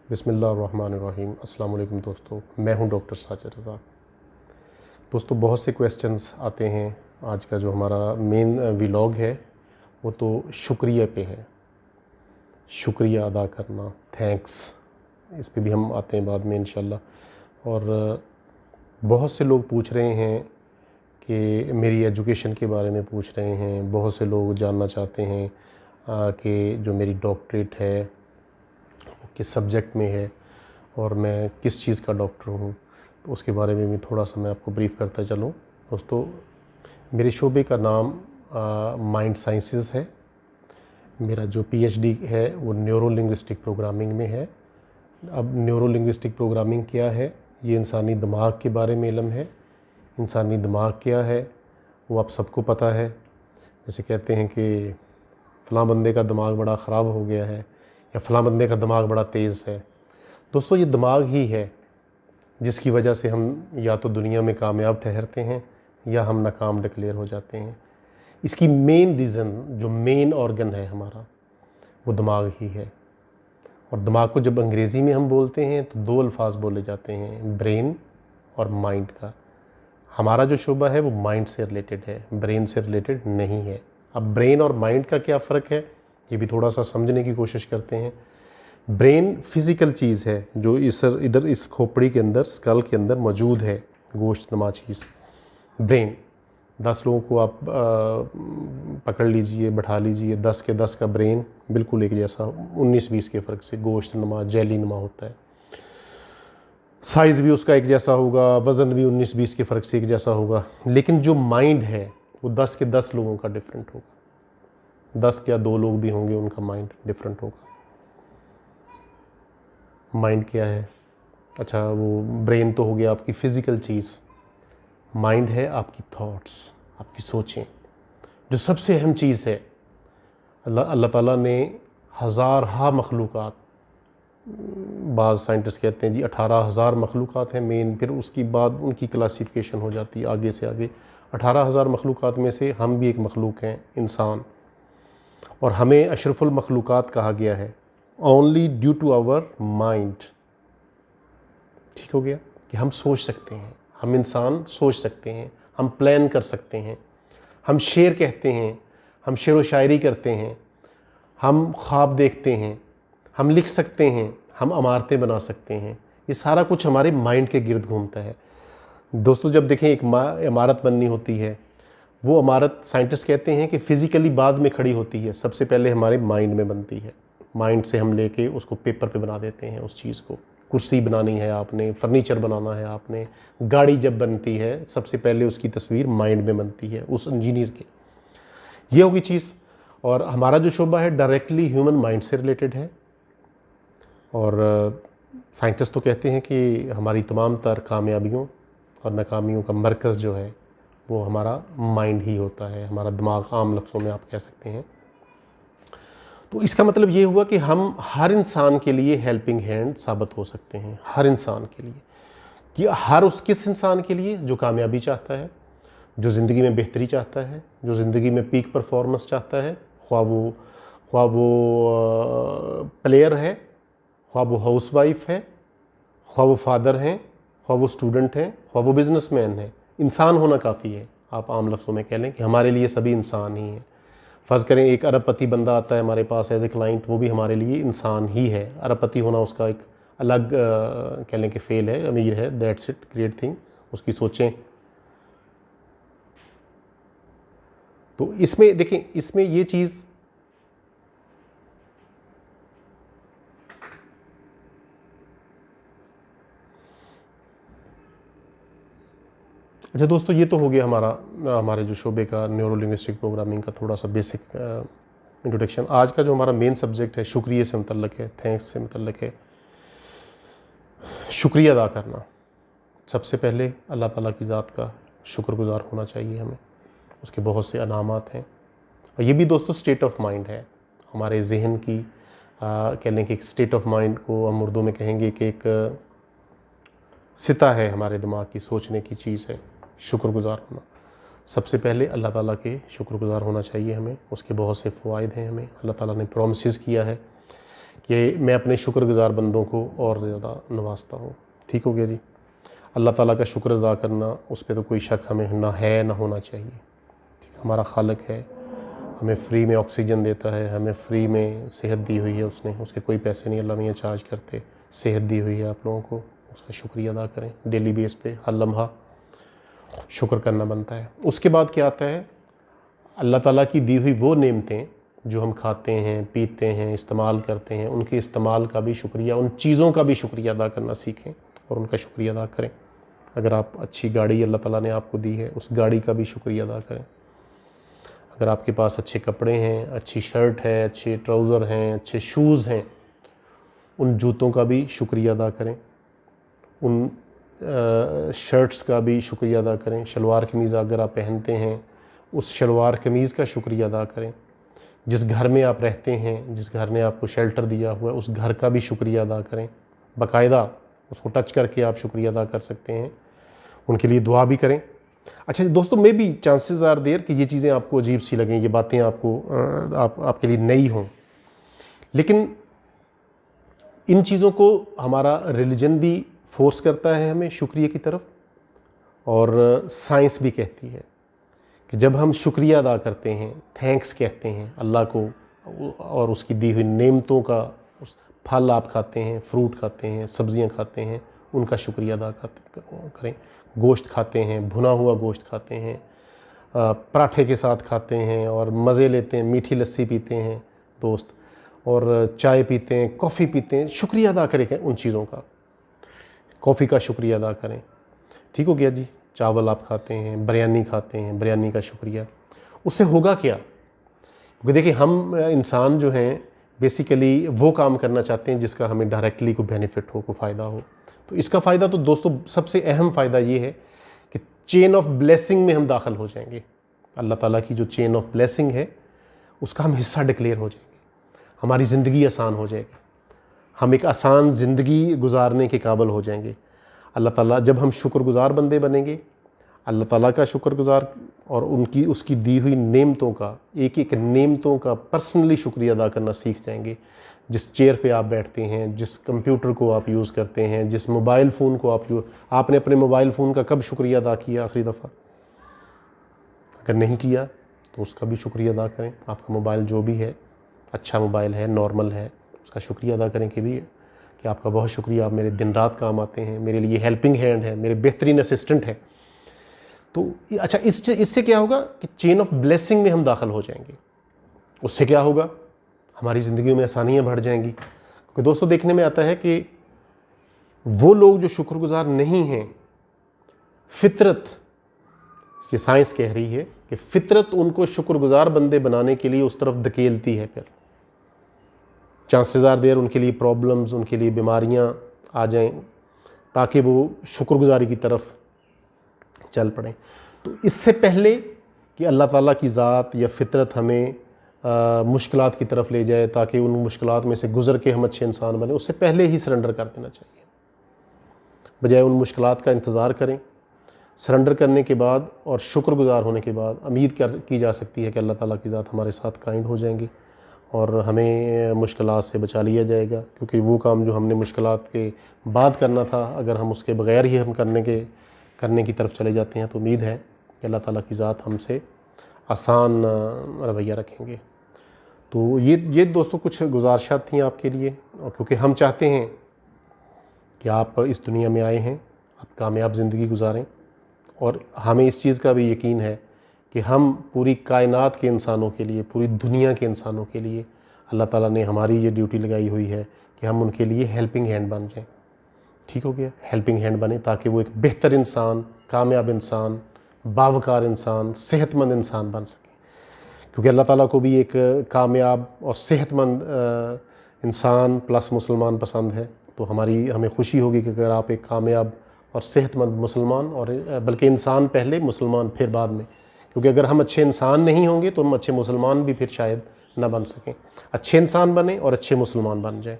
बिस्मिल्लाहिर्रहमानिर्रहीम। अस्सलाम वालेकुम दोस्तों, मैं हूं डॉक्टर साजिद रज़ा। दोस्तों, बहुत से क्वेश्चंस आते हैं। आज का जो हमारा मेन व्लॉग है वो तो शुक्रिया पे है, शुक्रिया अदा करना, थैंक्स। इस पे भी हम आते हैं बाद में इंशाल्लाह। और बहुत से लोग पूछ रहे हैं कि मेरी एजुकेशन के बारे में पूछ रहे हैं। बहुत से लोग जानना चाहते हैं कि जो मेरी डॉक्टरेट है वो किस सब्जेक्ट में है और मैं किस चीज़ का डॉक्टर हूँ, तो उसके बारे में भी थोड़ा सा मैं आपको ब्रीफ़ करता चलूँ। दोस्तों, मेरे शोबे का नाम माइंड साइंसेस है। मेरा जो पीएचडी है वो न्यूरो लिंग्विस्टिक प्रोग्रामिंग में है। अब न्यूरो लिंग्विस्टिक प्रोग्रामिंग क्या है? ये इंसानी दिमाग के बारे में इल्म है। इंसानी दिमाग क्या है वो आप सबको पता है। जैसे कहते हैं कि फ़लाँ बंदे का दिमाग बड़ा ख़राब हो गया है या फ़लाँ बंदे का दिमाग बड़ा तेज़ है। दोस्तों, ये दिमाग ही है जिसकी वजह से हम या तो दुनिया में कामयाब ठहरते हैं या हम नाकाम डिक्लेयर हो जाते हैं। इसकी मेन रीज़न, जो मेन ऑर्गन है हमारा, वो दिमाग ही है। और दिमाग को जब अंग्रेज़ी में हम बोलते हैं तो दो अल्फाज बोले जाते हैं, ब्रेन और माइंड का। हमारा जो शोबा है वो माइंड से रिलेटेड है, ब्रेन से रिलेटेड नहीं है। अब ब्रेन और माइंड का क्या फ़र्क है ये भी थोड़ा सा समझने की कोशिश करते हैं। ब्रेन फिज़िकल चीज़ है जो इधर इस खोपड़ी के अंदर, स्कल के अंदर मौजूद है, गोश्त नुमा चीज़। ब्रेन 10 लोगों को आप पकड़ लीजिए, बैठा लीजिए, 10 के 10 का ब्रेन बिल्कुल एक जैसा, 19-20 के फ़र्क से गोश्त नुमा, जेली नुमा होता है। साइज़ भी उसका एक जैसा होगा, वज़न भी 19-20 के फ़र्क से एक जैसा होगा। लेकिन जो माइंड है वो 10 के 10 लोगों का डिफरेंट होगा। 10 या 2 लोग भी होंगे, उनका माइंड डिफरेंट होगा। माइंड क्या है? अच्छा, वो ब्रेन तो हो गया आपकी फ़िज़िकल चीज़। माइंड है आपकी थॉट्स, आपकी सोचें, जो सबसे अहम चीज़ है। अल्लाह ताला ने हज़ार मखलूक़ात, बाज़ साइंटिस्ट कहते हैं जी 18,000 मखलूक़ात हैं मेन, फिर उसकी बाद उनकी क्लासिफिकेशन हो जाती है आगे से आगे। 18,000 मखलूक़ात में से हम भी एक मखलूक़ हैं, इंसान। और हमें अशरफुल मखलूक़ात कहा गया है only due to our mind. ठीक हो गया कि हम सोच सकते हैं, हम इंसान सोच सकते हैं, हम प्लान कर सकते हैं, हम शेर कहते हैं, हम शेर व शायरी करते हैं, हम ख्वाब देखते हैं, हम लिख सकते हैं, हम इमारतें बना सकते हैं। ये सारा कुछ हमारे माइंड के गिर्द घूमता है। दोस्तों, जब देखें एक इमारत बननी होती है, वो इमारत साइंटिस्ट कहते हैं कि फ़िज़िकली बाद में खड़ी होती है, सबसे पहले हमारे माइंड में बनती है। माइंड से हम लेके उसको पेपर पे बना देते हैं उस चीज़ को। कुर्सी बनानी है आपने, फर्नीचर बनाना है आपने, गाड़ी जब बनती है सबसे पहले उसकी तस्वीर माइंड में बनती है उस इंजीनियर के। ये होगी चीज़। और हमारा जो शोबा है डायरेक्टली ह्यूमन माइंड से रिलेटेड है। और साइंटिस्ट तो कहते हैं कि हमारी तमाम तर कामयाबियों और नाकामियों का मरकज़ जो है वो हमारा माइंड ही होता है, हमारा दिमाग, आम लफ्ज़ों में आप कह सकते हैं। तो इसका मतलब ये हुआ कि हम हर इंसान के लिए हेल्पिंग हैंड साबित हो सकते हैं। हर इंसान के लिए, कि किस इंसान के लिए जो कामयाबी चाहता है, जो ज़िंदगी में बेहतरी चाहता है, जो ज़िंदगी में पीक परफॉर्मेंस चाहता है, ख्वाह वो प्लेयर है, ख्वाह वो हाउसवाइफ है, ख्वाह वो फादर हैं, ख्वाह वो स्टूडेंट हैं, ख्वाह वो बिज़नेसमैन है। इंसान होना काफ़ी है। आप आम लफ्ज़ों में कह लें कि हमारे लिए सभी इंसान ही हैं। फ़र्ज़ करें एक अरबपति बंदा आता है हमारे पास एज ए क्लाइंट, वो भी हमारे लिए इंसान ही है। अरबपति होना उसका एक अलग कह लें कि फ़ेल है, अमीर है, दैट्स इट, ग्रेट थिंग, उसकी सोचें। तो इसमें देखें, इसमें ये चीज़ अच्छा दोस्तों, ये तो हो गया हमारे जो शोबे का न्यूरो लिंग्विस्टिक प्रोग्रामिंग का थोड़ा सा बेसिक इंट्रोडक्शन। आज का जो हमारा मेन सब्जेक्ट है शुक्रिया से मुतल्लिक है, थैंक्स से मुतल्लिक है। शुक्रिया अदा करना, सबसे पहले अल्लाह ताला की ज़ात का शुक्रगुज़ार होना चाहिए हमें। उसके बहुत से अनामात हैं। और ये भी दोस्तों स्टेट ऑफ माइंड है, हमारे जहन की कह लें कि एक स्टेट ऑफ माइंड को हम उर्दू में कहेंगे कि एक सिता है हमारे दिमाग की, सोचने की चीज़ है शुक्रगुज़ार होना। सबसे पहले अल्लाह ताला के शुक्रगुज़ार होना चाहिए हमें। उसके बहुत से फ़वाइद हैं। हमें अल्लाह ताला ने प्रॉमिसेस किया है कि मैं अपने शुक्रगुजार बंदों को और ज़्यादा नवाजता हूँ। ठीक हो गया जी। अल्लाह ताला का शुक्र अदा करना, उस पर तो कोई शक हमें ना है ना होना चाहिए। ठीक, हमारा खालिक है, हमें फ्री में ऑक्सीजन देता है, हमें फ्री में सेहत दी हुई है उसने, उसके कोई पैसे नहीं अल्लाह मियाँ चार्ज करते। सेहत दी हुई है आप लोगों को, उसका शुक्रिया अदा करें डेली बेस पे, हर लम्हा शुक्र करना बनता है। उसके बाद क्या आता है, अल्लाह ताला की दी हुई वो नेमतें जो हम खाते हैं, पीते हैं, इस्तेमाल करते हैं, उनके इस्तेमाल का भी शुक्रिया, उन चीज़ों का भी शुक्रिया अदा करना सीखें और उनका शुक्रिया अदा करें। अगर आप अच्छी गाड़ी अल्लाह ताला ने आपको दी है, उस गाड़ी का भी शुक्रिया अदा करें। अगर आपके पास अच्छे कपड़े हैं, अच्छी शर्ट है, अच्छे ट्राउज़र हैं, अच्छे शूज़ हैं, उन जूतों का भी शुक्रिया अदा करें, उन शर्ट्स का भी शुक्रिया अदा करें। शलवार कमीज़ अगर आप पहनते हैं, उस शलवार कमीज़ का शुक्रिया अदा करें। जिस घर में आप रहते हैं, जिस घर ने आपको शेल्टर दिया हुआ है, उस घर का भी शुक्रिया अदा करें। बाकायदा उसको टच करके आप शुक्रिया अदा कर सकते हैं, उनके लिए दुआ भी करें। अच्छा दोस्तों, maybe chances are there कि ये चीज़ें आपको अजीब सी लगें, ये बातें आपके लिए नई हों, लेकिन इन चीज़ों को हमारा रिलीजन भी फोर्स करता है हमें शुक्रिया की तरफ, और साइंस भी कहती है कि जब हम शुक्रिया अदा करते हैं, थैंक्स कहते हैं अल्लाह को, और उसकी दी हुई नेमतों का, उस फल आप खाते हैं, फ्रूट खाते हैं, सब्जियां खाते हैं, उनका शुक्रिया अदा करें। गोश्त खाते हैं, भुना हुआ गोश्त खाते हैं, पराठे के साथ खाते हैं और मज़े लेते हैं, मीठी लस्सी पीते हैं दोस्त, और चाय पीते हैं, कॉफ़ी पीते हैं, शुक्रिया अदा करें उन चीज़ों का। कॉफ़ी का शुक्रिया अदा करें। ठीक हो गया जी। चावल आप खाते हैं, बिरयानी खाते हैं, बिरयानी का शुक्रिया। उससे होगा क्या? क्योंकि देखिए, हम इंसान जो हैं बेसिकली वो काम करना चाहते हैं जिसका हमें डायरेक्टली कोई बेनिफिट हो, कोई फ़ायदा हो। तो इसका फ़ायदा तो दोस्तों सबसे अहम फ़ायदा ये है कि चेन ऑफ ब्लेसिंग में हम दाखिल हो जाएंगे। अल्लाह ताला की जो चेन ऑफ ब्लेसिंग है उसका हम हिस्सा डिक्लेयर हो जाएंगे, हमारी ज़िंदगी आसान हो जाएगी, हम एक आसान ज़िंदगी गुजारने के काबिल हो जाएंगे। अल्लाह ताला, जब हम शुक्रगुजार बंदे बनेंगे, अल्लाह ताला का शुक्रगुजार और उसकी दी हुई नेमतों का, एक एक नेमतों का पर्सनली शुक्रिया अदा करना सीख जाएंगे। जिस चेयर पे आप बैठते हैं, जिस कंप्यूटर को आप यूज़ करते हैं, जिस मोबाइल फ़ोन को आपने अपने मोबाइल फ़ोन का कब शुक्रिया अदा किया आखिरी दफ़ा? अगर नहीं किया तो उसका भी शुक्रिया अदा करें। आपका मोबाइल जो भी है, अच्छा मोबाइल है, नॉर्मल है, उसका शुक्रिया अदा करें कि आपका बहुत शुक्रिया, आप मेरे दिन रात काम आते हैं, मेरे लिए हेल्पिंग हैंड है, मेरे बेहतरीन असिस्टेंट हैं। तो अच्छा, इससे क्या होगा कि चेन ऑफ ब्लेसिंग में हम दाखिल हो जाएंगे। उससे क्या होगा, हमारी ज़िंदगी में आसानियाँ बढ़ जाएंगी। क्योंकि दोस्तों देखने में आता है कि वो लोग जो शुक्रगुजार नहीं हैं, फितरत, ये साइंस कह रही है कि फितरत उनको शुक्रगुजार बंदे बनाने के लिए उस तरफ धकेलती है। फिर चांसेस आर देयर उनके लिए प्रॉब्लम्स, उनके लिए बीमारियां आ जाएं, ताकि वो शुक्रगुजारी की तरफ चल पड़ें। तो इससे पहले कि अल्लाह ताला की ज़ात या फितरत हमें मुश्किलात की तरफ ले जाए, ताकि उन मुश्किलात में से गुज़र के हम अच्छे इंसान बने, उससे पहले ही सरेंडर कर देना चाहिए। बजाय उन मुश्किलात का इंतज़ार करें, सरेंडर करने के बाद और शुक्रगुजार होने के बाद उम्मीद की जा सकती है कि अल्लाह ताला की ज़ात हमारे साथ काइंड हो जाएंगी और हमें मुश्किलात से बचा लिया जाएगा। क्योंकि वो काम जो हमने मुश्किलात के बाद करना था, अगर हम उसके बग़ैर ही हम करने की तरफ चले जाते हैं, तो उम्मीद है कि अल्लाह ताला की ज़ात हमसे आसान रवैया रखेंगे। तो ये दोस्तों कुछ गुजारिशात थी आपके लिए, और क्योंकि हम चाहते हैं कि आप इस दुनिया में आए हैं, आप कामयाब ज़िंदगी गुजारें, और हमें इस चीज़ का भी यकीन है कि हम पूरी कायनात के इंसानों के लिए, पूरी दुनिया के इंसानों के लिए अल्लाह ताला ने हमारी ये ड्यूटी लगाई हुई है कि हम उनके लिए हेल्पिंग हैंड बन जाएं। ठीक हो गया, हेल्पिंग हैंड बने, ताकि वो एक बेहतर इंसान, कामयाब इंसान, बावकार इंसान, सेहतमंद इंसान बन सके। क्योंकि अल्लाह ताला को भी एक कामयाब और सेहतमंद इंसान प्लस मुसलमान पसंद है। तो हमें खुशी होगी कि अगर आप एक कामयाब और सेहतमंद मुसलमान, और बल्कि इंसान पहले, मुसलमान फिर बाद में, क्योंकि अगर हम अच्छे इंसान नहीं होंगे तो हम अच्छे मुसलमान भी फिर शायद ना बन सकें। अच्छे इंसान बने और अच्छे मुसलमान बन जाएं,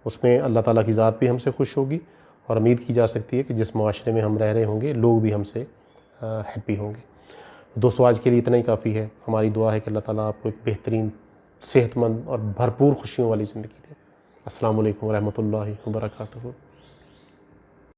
उसमें अल्लाह ताला की ज़ात भी हमसे खुश होगी, और उम्मीद की जा सकती है कि जिस माशरे में हम रह रहे होंगे, लोग भी हमसे हैप्पी होंगे। दोस्तों आज के लिए इतना ही काफ़ी है। हमारी दुआ है कि अल्लाह ताला आपको एक बेहतरीन, सेहतमंद और भरपूर खुशियों वाली ज़िंदगी दे। अस्सलाम वालेकुम रहमतुल्लाहि व बरकातहू।